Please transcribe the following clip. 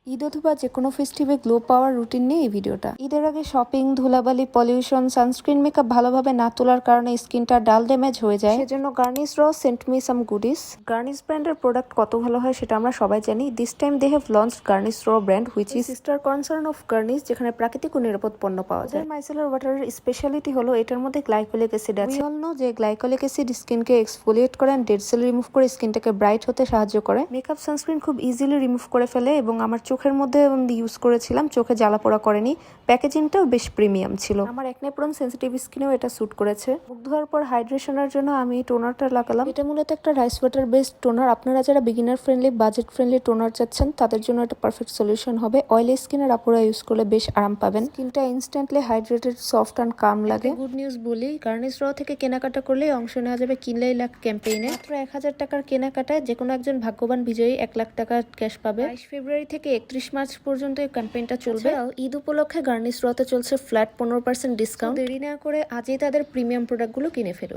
ঈদ অথবা যে কোনো ফেস্টিভে গ্লো পাওয়ার রুটিন নিয়ে এই ভিডিওটা। ঈদের আগে শপিং, ধুলাবালি, পলিউশন, সানস্ক্রিন, মেকআপ ভালোভাবে না তোলার কারণে স্কিনটা ডাল ড্যামেজ হয়ে যায়। সেজন্য গার্নিশ র sent me some goodies. Garnier ব্র্যান্ডের প্রোডাক্ট কত ভালো হয় সেটা আমরা সবাই জানি। This time they have launched Garnier র brand which is sister concern of Garnier, যেখানে প্রাকৃতিক ও নিরাপদ পণ্য পাওয়া যায়। মাইসেলার ওয়াটারের স্পেশালিটি হলো এটার মধ্যে গ্লাইকোলিক অ্যাসিড আছে। উই অল নো যে গ্লাইকোলিক অ্যাসিড স্কিনকে এক্সফোলিয়েট করে এন্ড ডেড সেল রিমুভ করে স্কিনটাকে ব্রাইট হতে সাহায্য করে। মেকআপ সানস্ক্রিন খুব ইজিলি রিমুভ করে ফেলে এবং আমার চোখের মধ্যে ইউজ করেছিলাম, চোখে জ্বালা পোড়া করেনি। প্যাকেজিংটাও বেশ প্রিমিয়াম ছিল। আমার একনে প্রোন সেনসিটিভ স্কিনেও এটা স্যুট করেছে। মুখ ধোয়ার পর হাইড্রেশনের জন্য আমি টোনারটা লাগালাম। এটা মূলত একটা রাইস ওয়াটার বেসড টোনার। আপনারা যারা beginner friendly, budget friendly toner চাচ্ছেন তাদের জন্য এটা পারফেক্ট সলিউশন হবে। অয়েলি স্কিনের আপুরা ইউজ করলে বেশ আরাম পাবেন। স্কিনটা ইনস্ট্যান্টলি হাইড্রেটেড, সফট অ্যান্ড কাম লাগে। গুড নিউজ বলি, গার্নিশ র থেকে কেনাকাটা করলে অংশ নেওয়া যাবে কিনলেই লাখ ক্যাম্পেইনে। মাত্র 1000 টাকার কেনাকাটায় যে কোনো একজন ভাগ্যবান বিজয়ী 1 লাখ টাকা ক্যাশ পাবে। 22 ফেব্রুয়ারি থেকে 31 মার্চ পর্যন্ত এই ক্যাম্পেইনটা চলবে। ঈদ উপলক্ষে গার্নিশ রতে চলছে ফ্ল্যাট 15% ডিসকাউন্ট। দেরি না করে আজই তাদের প্রিমিয়াম প্রোডাক্টগুলো কিনে ফেলুন।